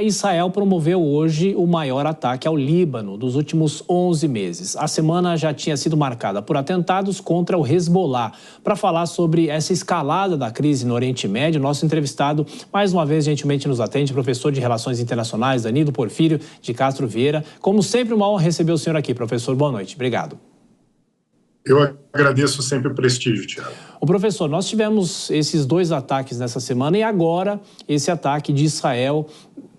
Israel promoveu hoje o maior ataque ao Líbano dos últimos 11 meses. A semana já tinha sido marcada por atentados contra o Hezbollah. Para falar sobre essa escalada da crise no Oriente Médio, nosso entrevistado, mais uma vez, gentilmente nos atende, professor de Relações Internacionais, Danilo Porfírio de Castro Vieira. Como sempre, uma honra receber o senhor aqui. Professor, boa noite. Obrigado. Eu agradeço sempre o prestígio, Thiago. O professor, nós tivemos esses dois ataques nessa semana e agora esse ataque de Israel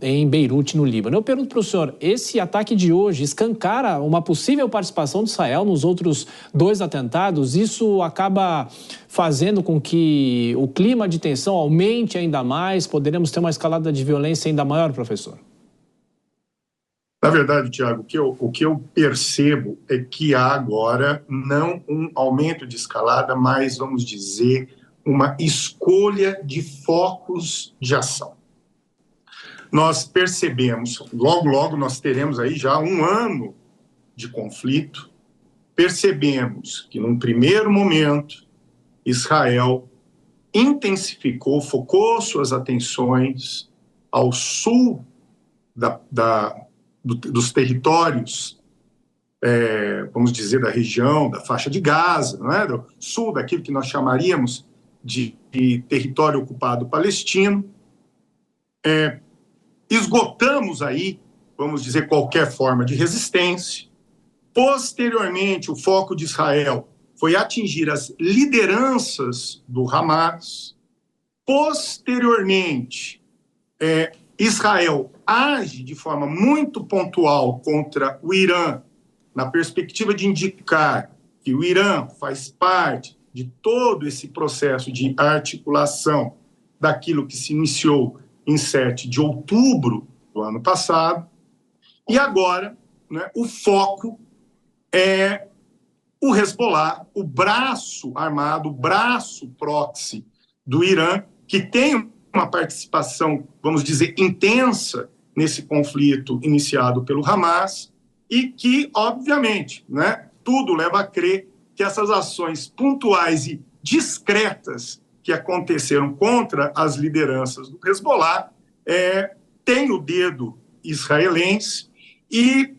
em Beirute, no Líbano. Eu pergunto para o senhor, esse ataque de hoje escancara uma possível participação de Israel nos outros dois atentados? Isso acaba fazendo com que o clima de tensão aumente ainda mais? Poderemos ter uma escalada de violência ainda maior, professor? Na verdade, Thiago, o que eu percebo é que há agora não um aumento de escalada, mas, vamos dizer, uma escolha de focos de ação. Nós percebemos, logo nós teremos aí já um ano de conflito, percebemos que, num primeiro momento, Israel intensificou, focou suas atenções ao sul dos territórios, vamos dizer, da região, da faixa de Gaza, não é? Do sul daquilo que nós chamaríamos de território ocupado palestino. Esgotamos aí, vamos dizer, qualquer forma de resistência. Posteriormente, o foco de Israel foi atingir as lideranças do Hamas. Posteriormente, Israel age de forma muito pontual contra o Irã, na perspectiva de indicar que o Irã faz parte de todo esse processo de articulação daquilo que se iniciou em 7 de outubro do ano passado. E agora, né, o foco é o Hezbollah, o braço armado, o braço proxy do Irã, que tem uma participação, vamos dizer, intensa nesse conflito iniciado pelo Hamas e que, obviamente, né, tudo leva a crer que essas ações pontuais e discretas que aconteceram contra as lideranças do Hezbollah têm o dedo israelense e,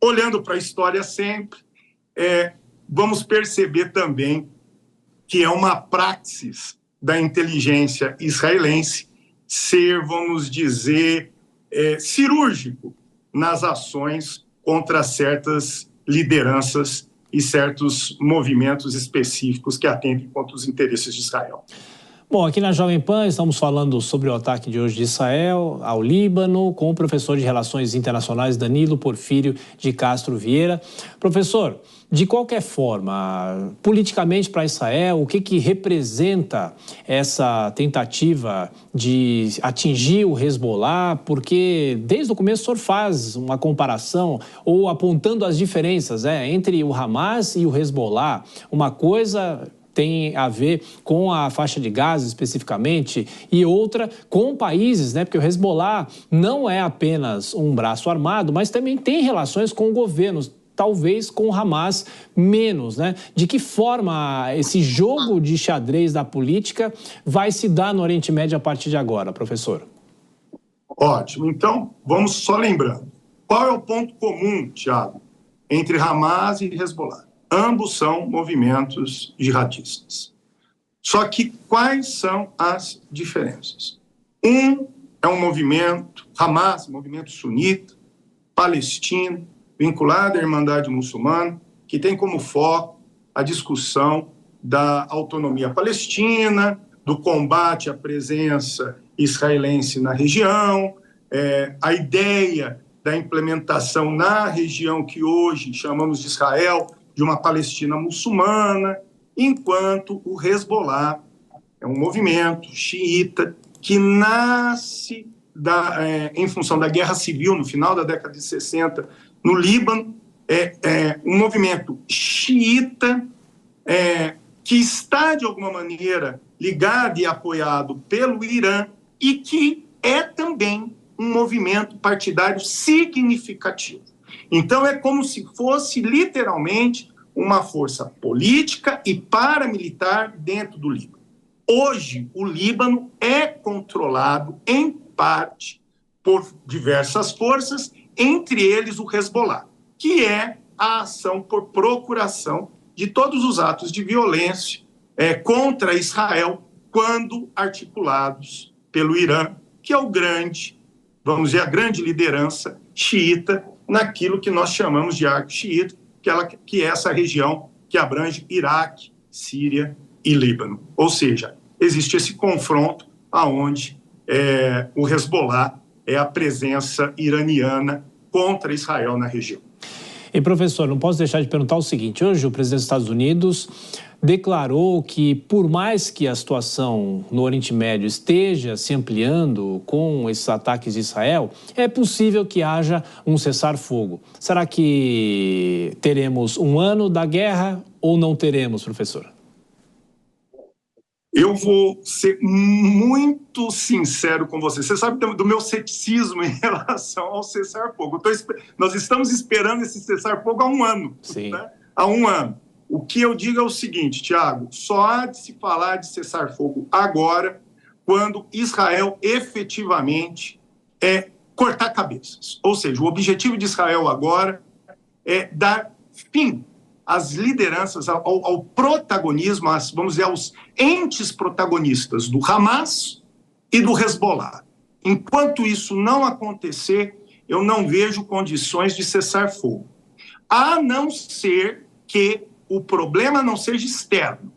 olhando para a história sempre, vamos perceber também que é uma praxis da inteligência israelense ser, vamos dizer, cirúrgico nas ações contra certas lideranças e certos movimentos específicos que atentem contra os interesses de Israel. Bom, aqui na Jovem Pan estamos falando sobre o ataque de hoje de Israel ao Líbano com o professor de Relações Internacionais Danilo Porfírio de Castro Vieira. Professor, de qualquer forma, politicamente para Israel, o que representa essa tentativa de atingir o Hezbollah? Porque desde o começo o senhor faz uma comparação ou apontando as diferenças entre o Hamas e o Hezbollah. Uma coisa tem a ver com a faixa de Gaza especificamente e outra com países, né? Porque o Hezbollah não é apenas um braço armado, mas também tem relações com governos, talvez com o Hamas menos, né? De que forma esse jogo de xadrez da política vai se dar no Oriente Médio a partir de agora, professor? Ótimo. Então, vamos só lembrando. Qual é o ponto comum, Thiago, entre Hamas e Hezbollah? Ambos são movimentos jihadistas. Só que quais são as diferenças? Um é um movimento, Hamas, movimento sunita, palestino, vinculado à Irmandade Muçulmana, que tem como foco a discussão da autonomia palestina, do combate à presença israelense na região, a ideia da implementação na região que hoje chamamos de Israel, de uma Palestina muçulmana, enquanto o Hezbollah é um movimento xiita que nasce em função da guerra civil no final da década de 60 no Líbano, um movimento xiita que está, de alguma maneira, ligado e apoiado pelo Irã e que é também um movimento partidário significativo. Então, é como se fosse, literalmente, uma força política e paramilitar dentro do Líbano. Hoje, o Líbano é controlado, em parte, por diversas forças, entre eles o Hezbollah, que é a ação por procuração de todos os atos de violência contra Israel, quando articulados pelo Irã, que é o grande, vamos dizer, a grande liderança xiita naquilo que nós chamamos de arco xiita, que é essa região que abrange Iraque, Síria e Líbano. Ou seja, existe esse confronto aonde o Hezbollah é a presença iraniana contra Israel na região. E, professor, não posso deixar de perguntar o seguinte. Hoje o presidente dos Estados Unidos declarou que, por mais que a situação no Oriente Médio esteja se ampliando com esses ataques de Israel, é possível que haja um cessar-fogo. Será que teremos um ano da guerra ou não teremos, professor? Eu vou ser muito sincero com você. Você sabe do meu ceticismo em relação ao cessar-fogo. Nós estamos esperando esse cessar-fogo há um ano. Sim. Né? Há um ano. O que eu digo é o seguinte, Tiago, só há de se falar de cessar-fogo agora, quando Israel efetivamente cortar cabeças. Ou seja, o objetivo de Israel agora é dar fim às lideranças, ao protagonismo, vamos dizer, aos entes protagonistas do Hamas e do Hezbollah. Enquanto isso não acontecer, eu não vejo condições de cessar fogo. A não ser que o problema não seja externo,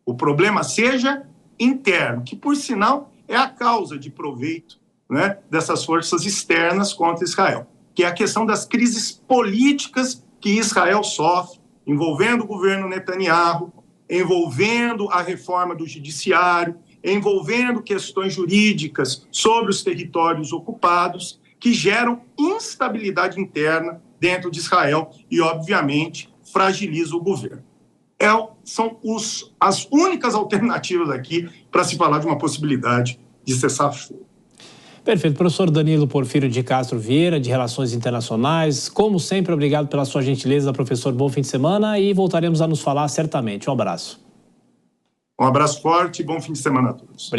o problema seja interno, que, por sinal, é a causa de proveito, né, dessas forças externas contra Israel, que é a questão das crises políticas que Israel sofre, envolvendo o governo Netanyahu, envolvendo a reforma do judiciário, envolvendo questões jurídicas sobre os territórios ocupados, que geram instabilidade interna dentro de Israel e, obviamente, fragiliza o governo. São as únicas alternativas aqui para se falar de uma possibilidade de cessar-fogo. Perfeito. Professor Danilo Porfírio de Castro Vieira, de Relações Internacionais, como sempre, obrigado pela sua gentileza, professor. Bom fim de semana e voltaremos a nos falar certamente. Um abraço. Um abraço forte e bom fim de semana a todos.